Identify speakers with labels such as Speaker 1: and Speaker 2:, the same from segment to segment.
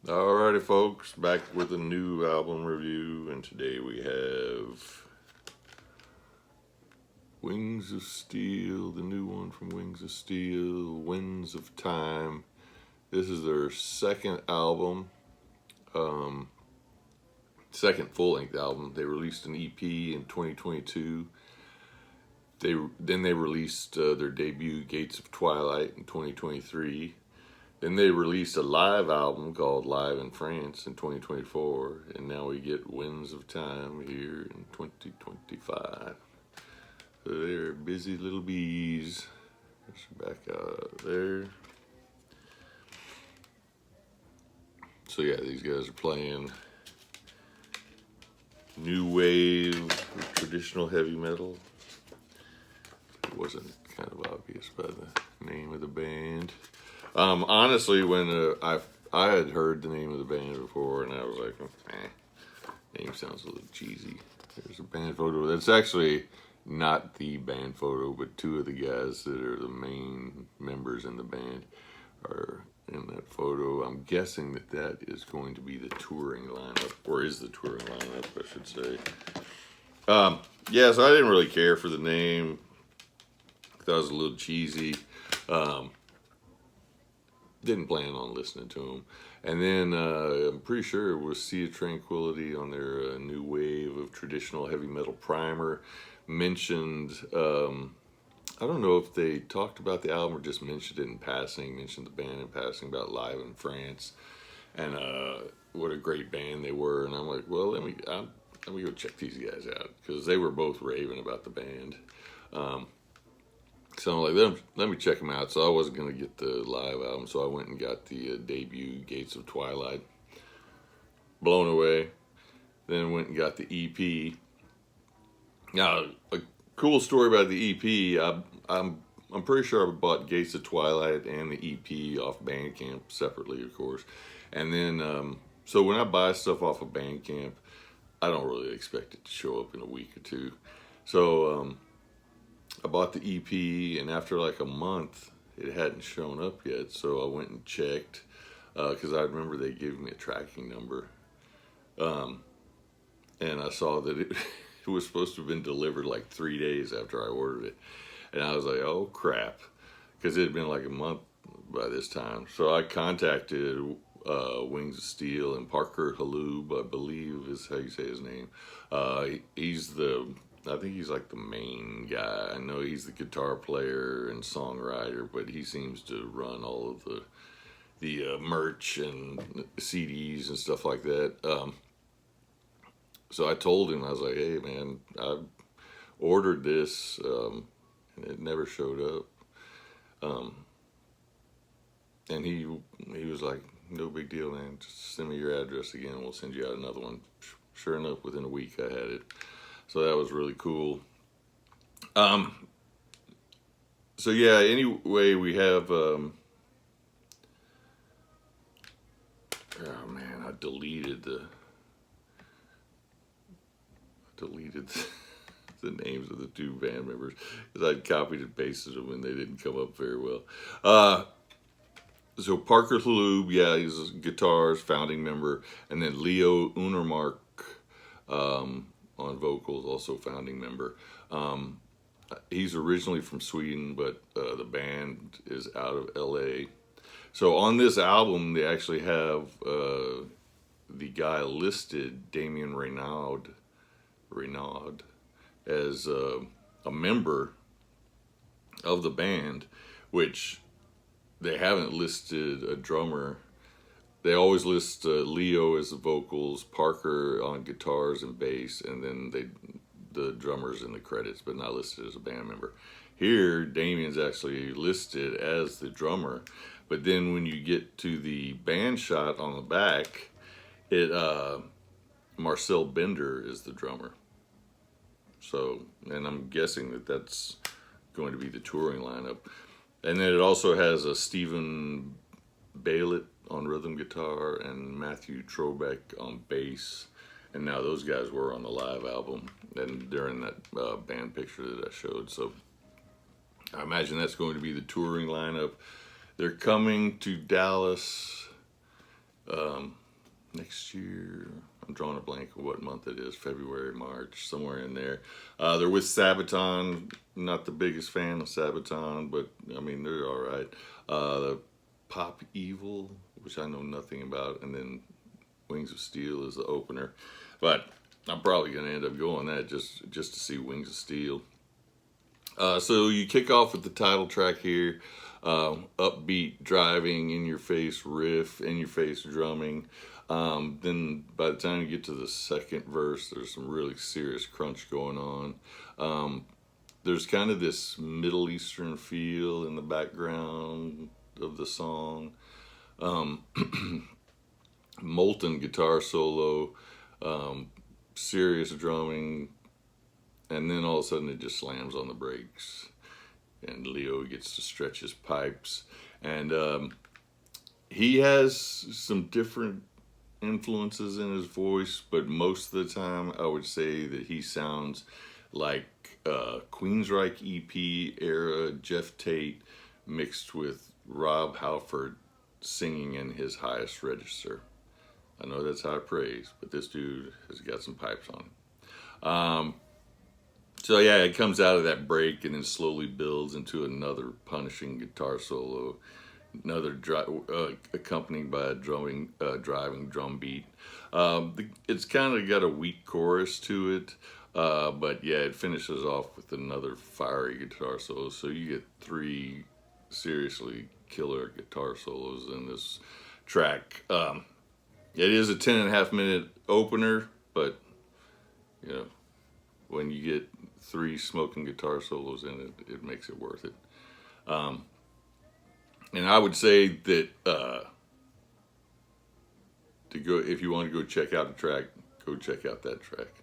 Speaker 1: Alrighty, folks, back with a new album review, and today we have Wings of Steel, the new one from Wings of Steel, Winds of Time. This is their second album, second full-length album. They released an EP in 2022. Then they released their debut, Gates of Twilight, in 2023. Then they released a live album called Live in France in 2024, and now we get Winds of Time here in 2025. So they're busy little bees. Let's back out there. So yeah, these guys are playing new wave, traditional heavy metal. It wasn't kind of obvious by the name of the band. Honestly, when I had heard the name of the band before, and I was like, name sounds a little cheesy. There's a band photo. That's actually not the band photo, but two of the guys that are the main members in the band are in that photo. I'm guessing that is going to be the touring lineup, or is the touring lineup, I should say. Yeah, so I didn't really care for the name. I thought it was a little cheesy. Didn't plan on listening to them. And then I'm pretty sure it was Sea of Tranquility on their new wave of traditional heavy metal primer. Mentioned, I don't know if they talked about the album or just mentioned it in passing, mentioned the band in passing about Live in France. And what a great band they were. And I'm like, well, let me go check these guys out, because they were both raving about the band. So I'm like, let me check them out. So I wasn't going to get the live album, so I went and got the debut, Gates of Twilight. Blown away. Then went and got the EP. Now, a cool story about the EP, I'm pretty sure I bought Gates of Twilight and the EP off Bandcamp separately, of course. And then, so when I buy stuff off of Bandcamp, I don't really expect it to show up in a week or two. So, I bought the EP, and after like a month, it hadn't shown up yet. So I went and checked, because I remember they gave me a tracking number. And I saw that it was supposed to have been delivered like 3 days after I ordered it. And I was like, oh crap, because it had been like a month by this time. So I contacted Wings of Steel, and Parker Halub, I believe is how you say his name. I think he's like the main guy. I know he's the guitar player and songwriter, but he seems to run all of the merch and CDs and stuff like that. So I told him, I was like, hey man, I ordered this, and it never showed up. And he was like, no big deal, man. Just send me your address again, and we'll send you out another one. Sure enough, within a week I had it. So that was really cool. So yeah, anyway, we have, oh man, I deleted the names of the two band members, because I'd copied and pasted them and they didn't come up very well. So Parker Halub, yeah, he's a guitarist, founding member, and then Leo Unnermark, on vocals, also founding member. He's originally from Sweden, but the band is out of LA. So on this album, they actually have the guy listed, Damien Rainaud, as a member of the band, which they haven't listed a drummer. They always list Leo as the vocals, Parker on guitars and bass, and then the drummers in the credits, but not listed as a band member. Here, Damien's actually listed as the drummer, but then when you get to the band shot on the back, Marcel Bender is the drummer. So, and I'm guessing that's going to be the touring lineup. And then it also has a Stephen Baylett on rhythm guitar and Matthew Trobeck on bass. And now those guys were on the live album and during that band picture that I showed. So I imagine that's going to be the touring lineup. They're coming to Dallas next year. I'm drawing a blank of what month it is. February, March, somewhere in there. They're with Sabaton. Not the biggest fan of Sabaton, but I mean they're all right. The Pop Evil, which I know nothing about, and then Wings of Steel is the opener. But I'm probably going to end up going that just to see Wings of Steel. So you kick off with the title track here, upbeat, driving, in your face riff, in your face drumming. Then by the time you get to the second verse, there's some really serious crunch going on. There's kind of this Middle Eastern feel in the background of the song. Molten guitar solo, serious drumming, and then all of a sudden it just slams on the brakes, and Leo gets to stretch his pipes, and he has some different influences in his voice, but most of the time I would say that he sounds like Queensryche EP era Jeff Tate mixed with Rob Halford singing in his highest register. I know that's high praise, but this dude has got some pipes on him. So yeah, it comes out of that break and then slowly builds into another punishing guitar solo, another accompanied by a driving drum beat. It's kind of got a weak chorus to it, but yeah, it finishes off with another fiery guitar solo. So you get 3 seriously killer guitar solos in this track. It is a 10.5 minute opener, but you know, when you get 3 smoking guitar solos in it, it makes it worth it. And I would say that to go, if you want to go check out a track, go check out that track.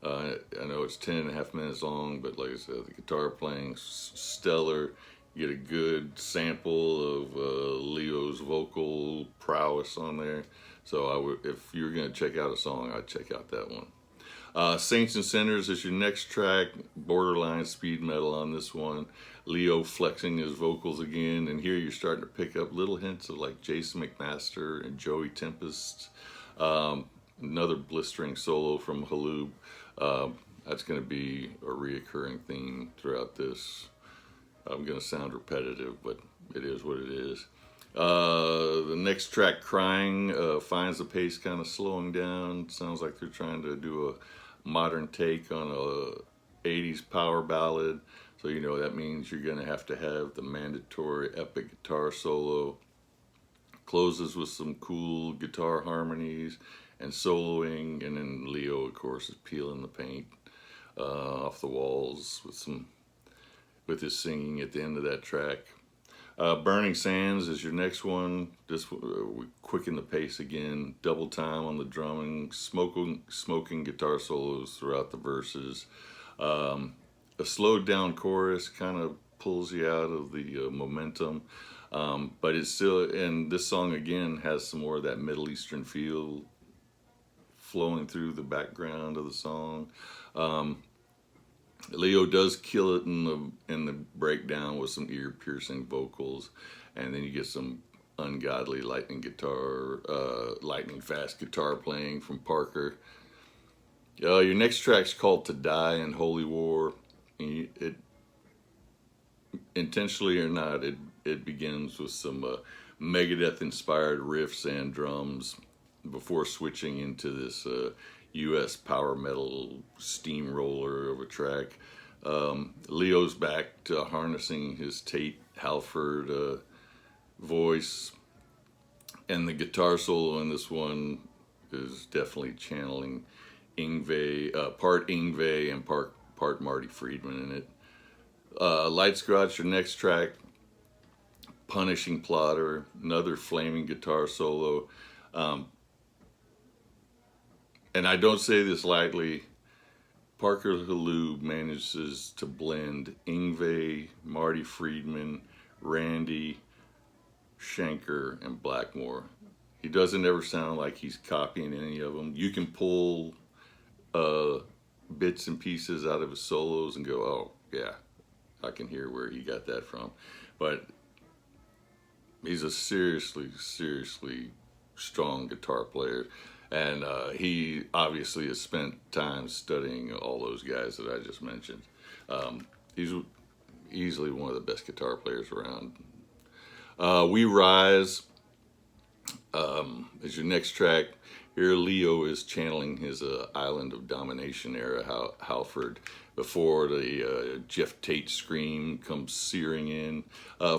Speaker 1: I know it's 10.5 minutes long, but like I said, the guitar playing stellar. You get a good sample of Leo's vocal prowess on there. So I would, if you're gonna check out a song, I'd check out that one. Saints and Sinners is your next track. Borderline speed metal on this one. Leo flexing his vocals again, and here you're starting to pick up little hints of like Jason McMaster and Joey Tempest. Another blistering solo from Halub. That's going to be a reoccurring theme throughout this. I'm going to sound repetitive, but it is what it is. The next track, Crying, finds the pace kind of slowing down. Sounds like they're trying to do a modern take on a 80s power ballad. So you know that means you're going to have the mandatory epic guitar solo. Closes with some cool guitar harmonies and soloing, and then Leo, of course, is peeling the paint off the walls with his singing at the end of that track. Burning Sands is your next one. This we quicken the pace again. Double time on the drumming, smoking guitar solos throughout the verses. A slowed down chorus kind of pulls you out of the momentum, but it's still. And this song again has some more of that Middle Eastern feel flowing through the background of the song. Leo does kill it in the breakdown with some ear-piercing vocals, and then you get some ungodly lightning fast guitar playing from Parker. Your next track's called "To Die in Holy War." It intentionally or not, it begins with some Megadeth-inspired riffs and drums before switching into this U.S. power metal steamroller of a track. Leo's back to harnessing his Tate Halford voice, and the guitar solo in this one is definitely channeling Yngwie, part Yngwie and part Marty Friedman in it. Light Squatch, your next track, Punishing Plotter, another flaming guitar solo. And I don't say this lightly, Parker Halub manages to blend Yngwie, Marty Friedman, Randy, Schenker, and Blackmore. He doesn't ever sound like he's copying any of them. You can pull bits and pieces out of his solos and go, oh, yeah, I can hear where he got that from. But he's a seriously strong guitar player. And he obviously has spent time studying all those guys that I just mentioned. He's easily one of the best guitar players around. We Rise is your next track. Here, Leo is channeling his Island of Domination era Halford before the Jeff Tate scream comes searing in.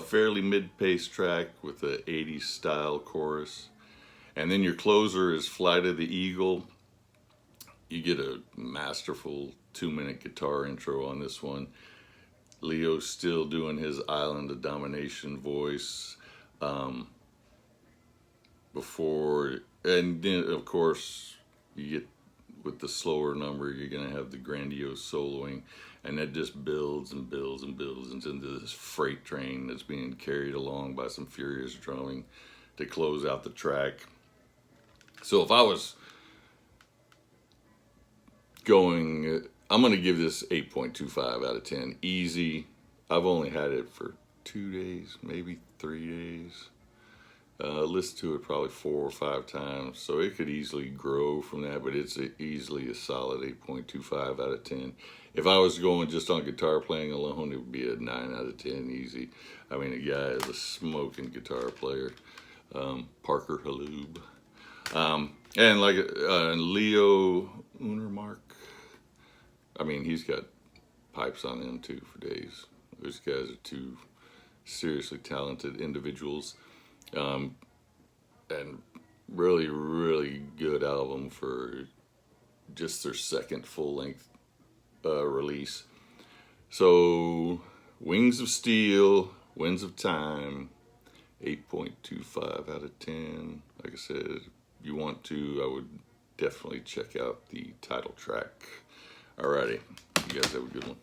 Speaker 1: Fairly mid-paced track with the 80s style chorus. And then your closer is Flight of the Eagle. You get a masterful 2-minute guitar intro on this one. Leo's still doing his Island of Domination voice. And then of course you get with the slower number, you're gonna have the grandiose soloing, and that just builds and builds and builds into this freight train that's being carried along by some furious drumming to close out the track. So if I was going, I'm gonna give this 8.25 out of 10. Easy. I've only had it for 2 days, maybe 3 days. Listened to it probably 4 or 5 times, so it could easily grow from that, but it's easily a solid 8.25 out of 10. If I was going just on guitar playing alone, it would be a 9 out of 10 easy. I mean, the guy is a smoking guitar player. Parker Halub. And like Leo Unnermark, I mean, he's got pipes on him too for days. Those guys are two seriously talented individuals. And really, really good album for just their second full-length release. So, Wings of Steel, Winds of Time, 8.25 out of 10. Like I said, if you want to, I would definitely check out the title track. Alrighty, you guys have a good one.